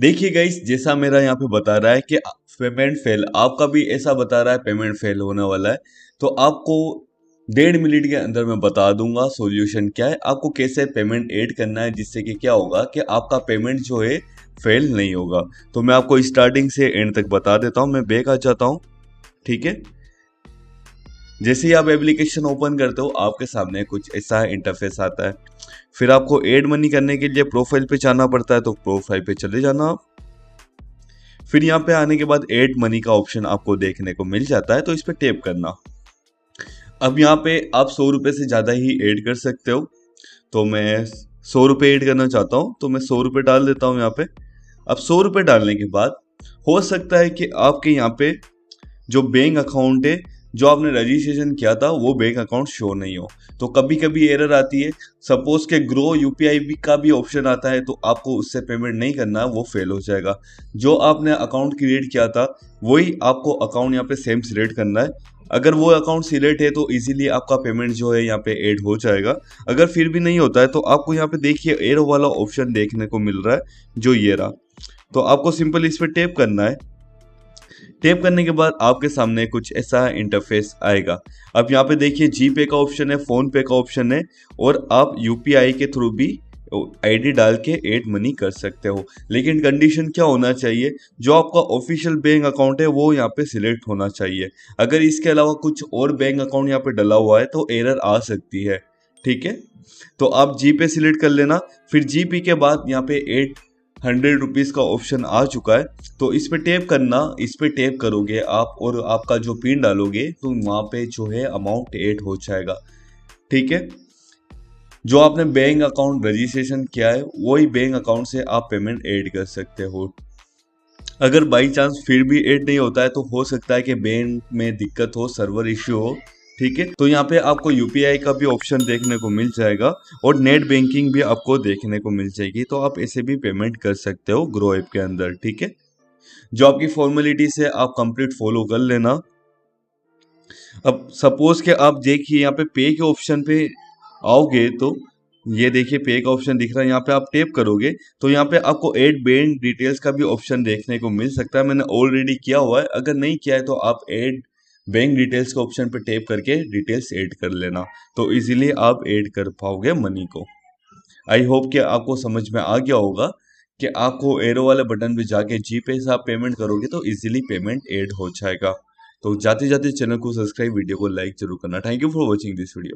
देखिए गाइस, जैसा मेरा यहाँ पे बता रहा है कि पेमेंट फेल, आपका भी ऐसा बता रहा है पेमेंट फेल होने वाला है। तो आपको 1.5 मिनट के अंदर मैं बता दूंगा सॉल्यूशन क्या है, आपको कैसे पेमेंट ऐड करना है, जिससे कि क्या होगा कि आपका पेमेंट जो है फेल नहीं होगा। तो मैं आपको स्टार्टिंग से एंड तक बता देता हूँ। मैं बैक आ जाता हूँ, ठीक है। जैसे ही आप एप्लीकेशन ओपन करते हो आपके सामने कुछ ऐसा इंटरफेस आता है। फिर आपको ऐड मनी करने के लिए प्रोफाइल पे जाना पड़ता है, तो प्रोफाइल पे चले जाना आप। फिर यहाँ पे आने के बाद ऐड मनी का ऑप्शन आपको देखने को मिल जाता है, तो इस पे टैप करना। अब यहाँ पे आप 100 रुपये से ज़्यादा ही ऐड कर सकते हो। तो मैं 100 रुपये ऐड करना चाहता हूँ, तो मैं 100 रुपये डाल देता हूँ यहाँ पे। अब 100 रुपये डालने के बाद हो सकता है कि आपके यहाँ पे जो बैंक अकाउंट है, जो आपने रजिस्ट्रेशन किया था, वो बैंक अकाउंट शो नहीं हो। तो कभी कभी एरर आती है। सपोज के ग्रो यूपीआई भी का भी ऑप्शन आता है, तो आपको उससे पेमेंट नहीं करना है, वो फेल हो जाएगा। जो आपने अकाउंट क्रिएट किया था वही आपको अकाउंट यहाँ पे सेम सिलेक्ट करना है। अगर वो अकाउंट सिलेक्ट है तो इजीली आपका पेमेंट जो है यहाँ पे ऐड हो जाएगा। अगर फिर भी नहीं होता है तो आपको यहाँ पे देखिए एरो वाला ऑप्शन देखने को मिल रहा है, जो ये रहा। तो आपको सिंपल इस पर टैप करना है। टैप करने के बाद आपके सामने कुछ ऐसा इंटरफेस आएगा। अब यहाँ पे देखिए जी पे का ऑप्शन है, फोन पे का ऑप्शन है, और आप यूपीआई के थ्रू भी आईडी डाल के ऐड मनी कर सकते हो। लेकिन कंडीशन क्या होना चाहिए, जो आपका ऑफिशियल बैंक अकाउंट है वो यहाँ पे सिलेक्ट होना चाहिए। अगर इसके अलावा कुछ और बैंक अकाउंट यहाँ पे डला हुआ है तो एरर आ सकती है, ठीक है। तो आप जी पे सिलेक्ट कर लेना। फिर जी पे के बाद यहाँ पे 800 रुपीज़ का ऑप्शन आ चुका है, तो इस पे टैप करना। इस पे टैप करोगे आप और आपका जो पिन डालोगे तो वहाँ पे जो है अमाउंट ऐड हो जाएगा, ठीक है। जो आपने बैंक अकाउंट रजिस्ट्रेशन किया है वही बैंक अकाउंट से आप पेमेंट ऐड कर सकते हो। अगर बाई चांस फिर भी ऐड नहीं होता है तो हो सकता है कि बैंक में दिक्कत हो, सर्वर इश्यू हो, ठीक है। तो यहाँ पे आपको यूपीआई का भी ऑप्शन देखने को मिल जाएगा और नेट बैंकिंग भी आपको देखने को मिल जाएगी। तो आप ऐसे भी पेमेंट कर सकते हो ग्रो ऐप के अंदर, ठीक है। जो आपकी फॉर्मेलिटीज है आप कंप्लीट फॉलो कर लेना। अब सपोज के आप देखिए यहाँ पे के ऑप्शन पे आओगे तो ये देखिए पे का ऑप्शन दिख रहा है। यहाँ पे आप टैप करोगे तो यहाँ पे आपको ऐड बैंक डिटेल्स का भी ऑप्शन देखने को मिल सकता है। मैंने ऑलरेडी किया हुआ है, अगर नहीं किया है तो आप ऐड बैंक डिटेल्स के ऑप्शन पे टैप करके डिटेल्स ऐड कर लेना, तो इजीली आप ऐड कर पाओगे मनी को। आई होप कि आपको समझ में आ गया होगा कि आपको एरो वाले बटन पे जाके जी पे से आप पेमेंट करोगे तो इजीली पेमेंट ऐड हो जाएगा। तो जाते जाते चैनल को सब्सक्राइब, वीडियो को लाइक जरूर करना। Thank you for watching this video.